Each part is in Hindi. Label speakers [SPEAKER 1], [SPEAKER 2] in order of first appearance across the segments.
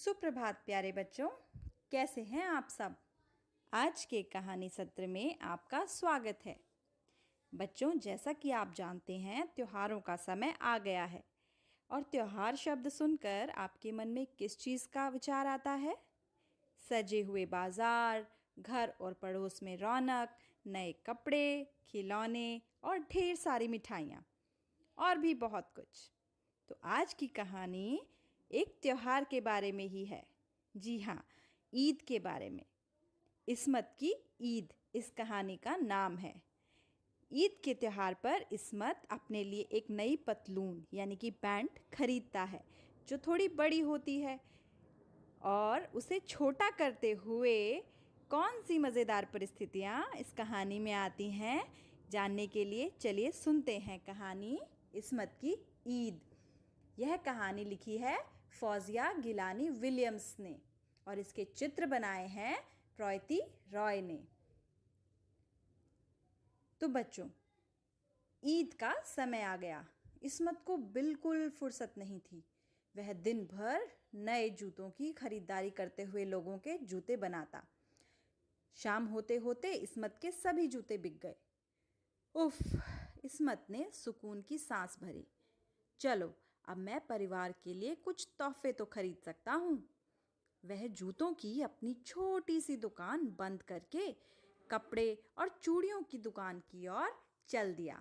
[SPEAKER 1] सुप्रभात प्यारे बच्चों, कैसे हैं आप सब। आज के कहानी सत्र में आपका स्वागत है। बच्चों, जैसा कि आप जानते हैं त्योहारों का समय आ गया है और त्योहार शब्द सुनकर आपके मन में किस चीज़ का विचार आता है? सजे हुए बाजार, घर और पड़ोस में रौनक, नए कपड़े, खिलौने और ढेर सारी मिठाइयाँ और भी बहुत कुछ। तो आज की कहानी एक त्योहार के बारे में ही है। जी हाँ, ईद के बारे में। इस्मत की ईद इस कहानी का नाम है। ईद के त्योहार पर इस्मत अपने लिए एक नई पतलून यानी कि पैंट खरीदता है जो थोड़ी बड़ी होती है, और उसे छोटा करते हुए कौन सी मज़ेदार परिस्थितियाँ इस कहानी में आती हैं, जानने के लिए चलिए सुनते हैं कहानी इस्मत की ईद। यह कहानी लिखी है फौजिया गिलानी विलियम्स ने और इसके चित्र बनाए हैं प्रीति रॉय ने। तो बच्चों, ईद का समय आ गया। इस्मत को बिल्कुल फुर्सत नहीं थी। वह दिन भर नए जूतों की खरीदारी करते हुए लोगों के जूते बनाता। शाम होते होते इस्मत के सभी जूते बिक गए। उफ, इस्मत ने सुकून की सांस भरी। चलो, अब मैं परिवार के लिए कुछ तोहफे तो खरीद सकता हूँ। वह जूतों की अपनी छोटी सी दुकान बंद करके कपड़े और चूड़ियों की दुकान की ओर चल दिया।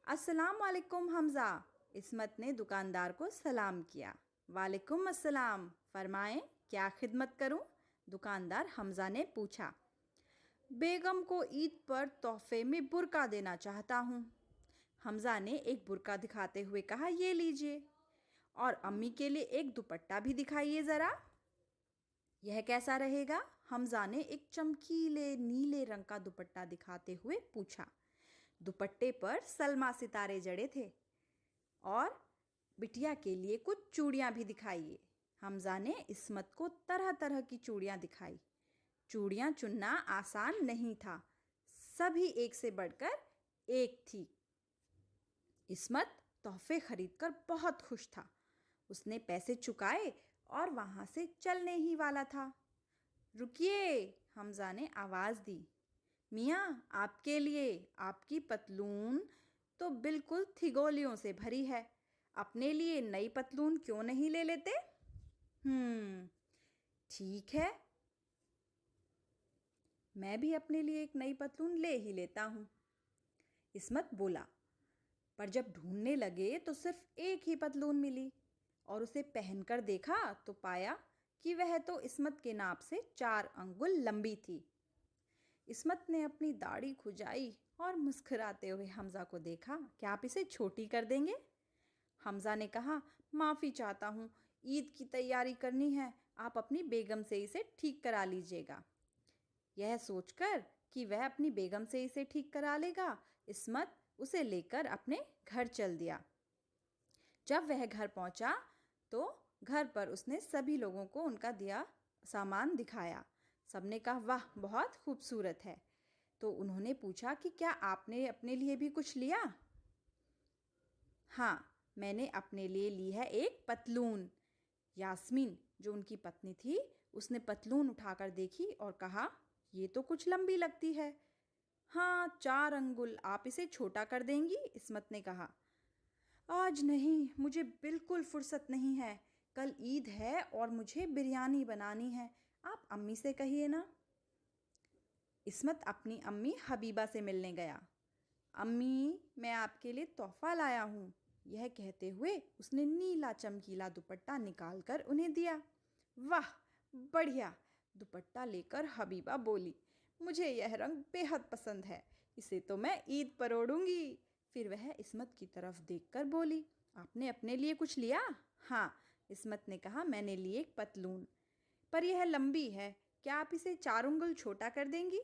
[SPEAKER 1] अस्सलाम वालेकुम हमज़ा, इस्मत ने दुकानदार को सलाम किया। वालेकुम अस्सलाम, फरमाएं क्या खिदमत करूं? दुकानदार हमज़ा ने पूछा। बेगम को ईद पर तोहफे में बुर्का देना चाहता हूँ। हमज़ा ने एक बुर्का दिखाते हुए कहा, ये लीजिए, और अम्मी के लिए एक दुपट्टा भी दिखाइए ज़रा। यह कैसा रहेगा? हमज़ा ने एक चमकीले नीले रंग का दुपट्टा दिखाते हुए पूछा। दुपट्टे पर सलमा सितारे जड़े थे। और बिटिया के लिए कुछ चूड़ियाँ भी दिखाइए। हमज़ा ने इस्मत को तरह तरह की चूड़ियाँ दिखाई। चूड़ियाँ चुनना आसान नहीं था, सभी एक से बढ़कर एक थी। इस्मत तोहफे खरीदकर बहुत खुश था। उसने पैसे चुकाए और वहाँ से चलने ही वाला था। रुकिए, हमज़ा ने आवाज़ दी। मियाँ, आपके लिए आपकी पतलून तो बिल्कुल थिगोलियों से भरी है। अपने लिए नई पतलून क्यों नहीं ले लेते? ठीक है, मैं भी अपने लिए एक नई पतलून ले ही लेता हूँ, इस्मत बोला। पर जब ढूंढने लगे तो सिर्फ एक ही पतलून मिली और उसे पहनकर देखा तो पाया कि वह तो इस्मत के नाप से 4 अंगुल लंबी थी। इस्मत ने अपनी दाढ़ी खुजाई और मुस्कुराते हुए हमज़ा को देखा। क्या आप इसे छोटी कर देंगे? हमज़ा ने कहा, माफ़ी चाहता हूँ, ईद की तैयारी करनी है, आप अपनी बेगम से इसे ठीक करा लीजिएगा। यह सोचकर कि वह अपनी बेगम से इसे ठीक करा लेगा, इस्मत उसे लेकर अपने घर चल दिया। जब वह घर पहुंचा तो घर पर उसने सभी लोगों को उनका दिया सामान दिखाया। सबने कहा, वाह, बहुत खूबसूरत है। तो उन्होंने पूछा कि क्या आपने अपने लिए भी कुछ लिया? हाँ, मैंने अपने लिए ली है एक पतलून। यास्मीन, जो उनकी पत्नी थी, उसने पतलून उठाकर देखी और कहा, ये तो कुछ लंबी लगती है। हाँ, 4 अंगुल, आप इसे छोटा कर देंगी? इस्मत ने कहा। आज नहीं, मुझे बिल्कुल फुर्सत नहीं है। कल ईद है और मुझे बिरयानी बनानी है। आप अम्मी से कहिए ना। इस्मत अपनी अम्मी हबीबा से मिलने गया। अम्मी, मैं आपके लिए तोहफा लाया हूँ। यह कहते हुए उसने नीला चमकीला दुपट्टा निकालकर उन्हें दिया। वाह, बढ़िया। दुपट्टा लेकर हबीबा बोली, मुझे यह रंग बेहद पसंद है, इसे तो मैं ईद पर ओढ़ूंगी। फिर वह इस्मत की तरफ देखकर बोली, आपने अपने लिए कुछ लिया? हाँ, इस्मत ने कहा, मैंने ली एक पतलून, पर यह लंबी है, क्या आप इसे 4 उंगल छोटा कर देंगी?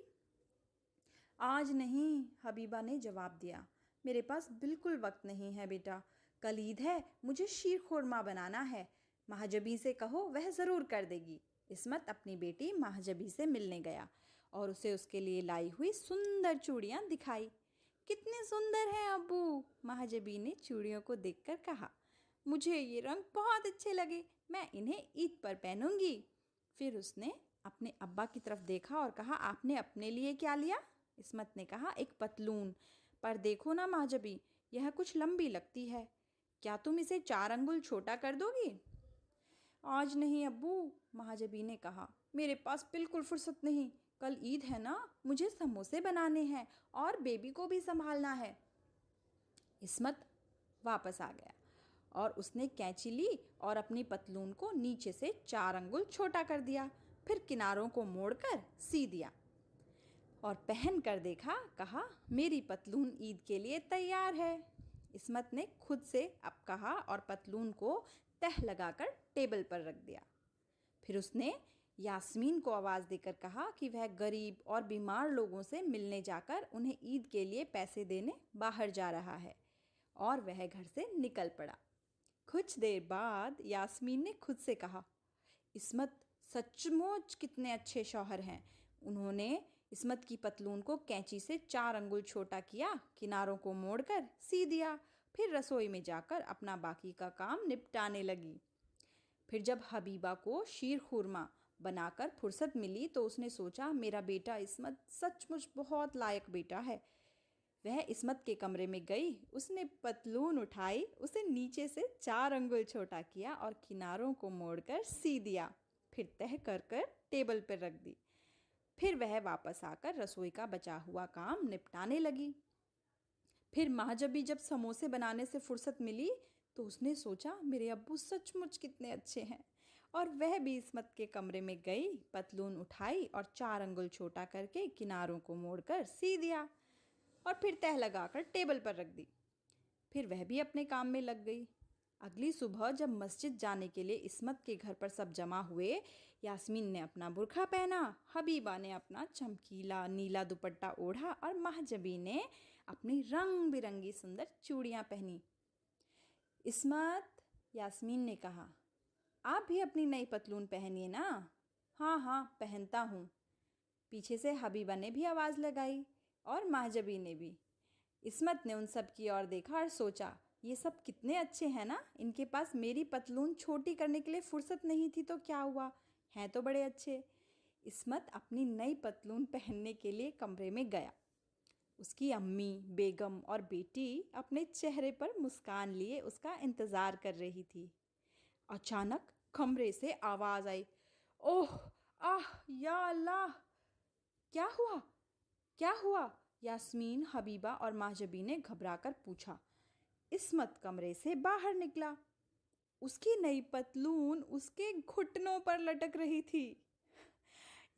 [SPEAKER 1] आज नहीं, हबीबा ने जवाब दिया, मेरे पास बिल्कुल वक्त नहीं है बेटा। कल ईद है, मुझे शीर खुरमा बनाना है। महाजबी से कहो, वह ज़रूर कर देगी। इस्मत अपनी बेटी महाजबी से मिलने गया और उसे उसके लिए लाई हुई सुंदर चूड़ियाँ दिखाई। कितनी सुंदर है अब्बू, महाजबी ने चूड़ियों को देखकर कहा। मुझे ये रंग बहुत अच्छे लगे, मैं इन्हें ईद पर पहनूंगी। फिर उसने अपने अब्बा की तरफ देखा और कहा, आपने अपने लिए क्या लिया? इस्मत ने कहा, एक पतलून। पर देखो ना महाजबी, यह कुछ लंबी लगती है, क्या तुम इसे 4 अंगुल छोटा कर दोगी? आज नहीं अब्बू, महाजबी ने कहा, मेरे पास बिल्कुल फुर्सत नहीं, कल ईद है ना, मुझे समोसे बनाने हैं और बेबी को भी संभालना है। इस्मत वापस आ गया और उसने कैंची ली और अपनी पतलून को नीचे से 4 अंगुल छोटा कर दिया, फिर किनारों को मोड़कर सी दिया और पहन कर देखा, कहा, मेरी पतलून ईद के लिए तैयार है। इस्मत ने खुद से अब कहा और पतलून को तह लगाकर टेबल पर रख दिया। फिर उसने यास्मीन को आवाज़ देकर कहा कि वह गरीब और बीमार लोगों से मिलने जाकर उन्हें ईद के लिए पैसे देने बाहर जा रहा है, और वह घर से निकल पड़ा। कुछ देर बाद यास्मीन ने खुद से कहा, इस्मत सचमुच कितने अच्छे शौहर हैं। उन्होंने इस्मत की पतलून को कैंची से 4 अंगुल छोटा किया, किनारों को मोड़कर सी दिया, फिर रसोई में जाकर अपना बाकी का काम निपटाने लगी। फिर जब हबीबा को शीर खुरमा बनाकर फुर्सत मिली तो उसने सोचा, मेरा बेटा इस्मत सचमुच बहुत लायक बेटा है। वह इस्मत के कमरे में गई, उसने पतलून उठाई, उसे नीचे से 4 अंगुल छोटा किया और किनारों को मोड़कर सी दिया, फिर तह कर कर टेबल पर रख दी। फिर वह वापस आकर रसोई का बचा हुआ काम निपटाने लगी। फिर महाजबी जब समोसे बनाने से फुर्सत मिली तो उसने सोचा, मेरे अब्बू सचमुच कितने अच्छे हैं, और वह भी इस्मत के कमरे में गई, पतलून उठाई और 4 अंगुल छोटा करके किनारों को मोड़कर सी दिया और फिर तह लगाकर टेबल पर रख दी। फिर वह भी अपने काम में लग गई। अगली सुबह जब मस्जिद जाने के लिए इस्मत के घर पर सब जमा हुए, यास्मीन ने अपना बुर्खा पहना, हबीबा ने अपना चमकीला नीला दुपट्टा ओढ़ा और महजबी ने अपनी रंग बिरंगी सुंदर चूड़ियाँ पहनी। इस्मत, यास्मीन ने कहा, आप भी अपनी नई पतलून पहनिए ना। हाँ हाँ, पहनता हूँ, पीछे से हबीबा ने भी आवाज़ लगाई और महजबी ने भी। इस्मत ने उन सब की ओर देखा और सोचा, ये सब कितने अच्छे हैं ना, इनके पास मेरी पतलून छोटी करने के लिए फुर्सत नहीं थी तो क्या हुआ, हैं तो बड़े अच्छे। इस्मत अपनी नई पतलून पहनने के लिए कमरे में गया। उसकी अम्मी, बेगम और बेटी अपने चेहरे पर मुस्कान लिए उसका इंतज़ार कर रही थी। अचानक कमरे से आवाज़ आई, ओह आह या अल्लाह! क्या हुआ, क्या हुआ? यास्मीन, हबीबा और महजबी ने घबराकर पूछा। इस्मत कमरे से बाहर निकला। उसकी नई पतलून उसके घुटनों पर लटक रही थी।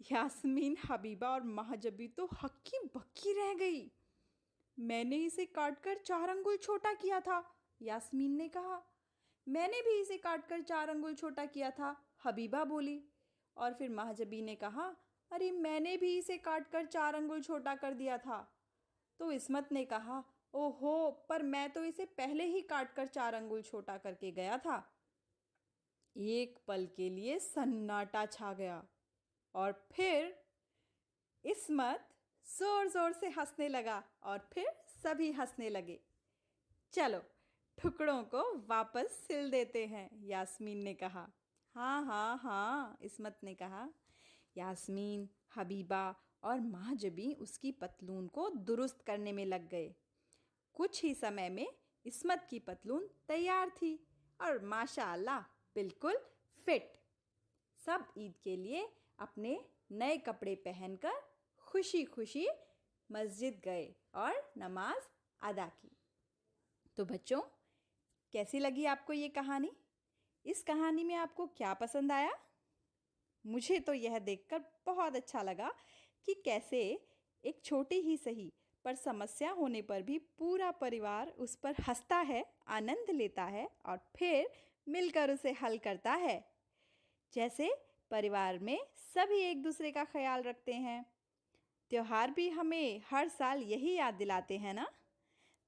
[SPEAKER 1] यास्मीन, हबीबा और महजबी तो हक्की बक्की रह गई। मैंने इसे काटकर 4 अंगुल छोटा किया था, यास्मीन ने कहा। मैंने भी इसे काटकर 4 अंगुल छोटा किया था, हबीबा बोली। और फिर महजबी ने कहा, अरे मैंने भी इसे काटकर 4 अंगुल छोटा कर दिया था। तो इस्मत ने कहा, ओहो, पर मैं तो इसे पहले ही काटकर 4 अंगुल छोटा करके गया था। एक पल के लिए सन्नाटा छा गया और फिर इस्मत जोर जोर से हंसने लगा और फिर सभी हंसने लगे। चलो टुकड़ों को वापस सिल देते हैं, यास्मीन ने कहा। हाँ हाँ हाँ, इस्मत ने कहा। यास्मीन, हबीबा और महजबी उसकी पतलून को दुरुस्त करने में लग गए। कुछ ही समय में इस्मत की पतलून तैयार थी और माशाअल्लाह बिल्कुल फिट। सब ईद के लिए अपने नए कपड़े पहनकर खुशी खुशी मस्जिद गए और नमाज अदा की। तो बच्चों, कैसी लगी आपको ये कहानी? इस कहानी में आपको क्या पसंद आया? मुझे तो यह देखकर बहुत अच्छा लगा कि कैसे एक छोटी ही सही पर समस्या होने पर भी पूरा परिवार उस पर हंसता है, आनंद लेता है और फिर मिलकर उसे हल करता है। जैसे परिवार में सभी एक दूसरे का ख्याल रखते हैं। त्योहार भी हमें हर साल यही याद दिलाते हैं ना।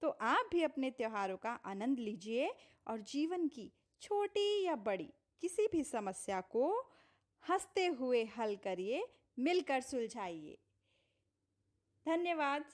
[SPEAKER 1] तो आप भी अपने त्योहारों का आनंद लीजिए और जीवन की छोटी या बड़ी किसी भी समस्या को हंसते हुए हल करिए, मिलकर सुलझाइए। धन्यवाद।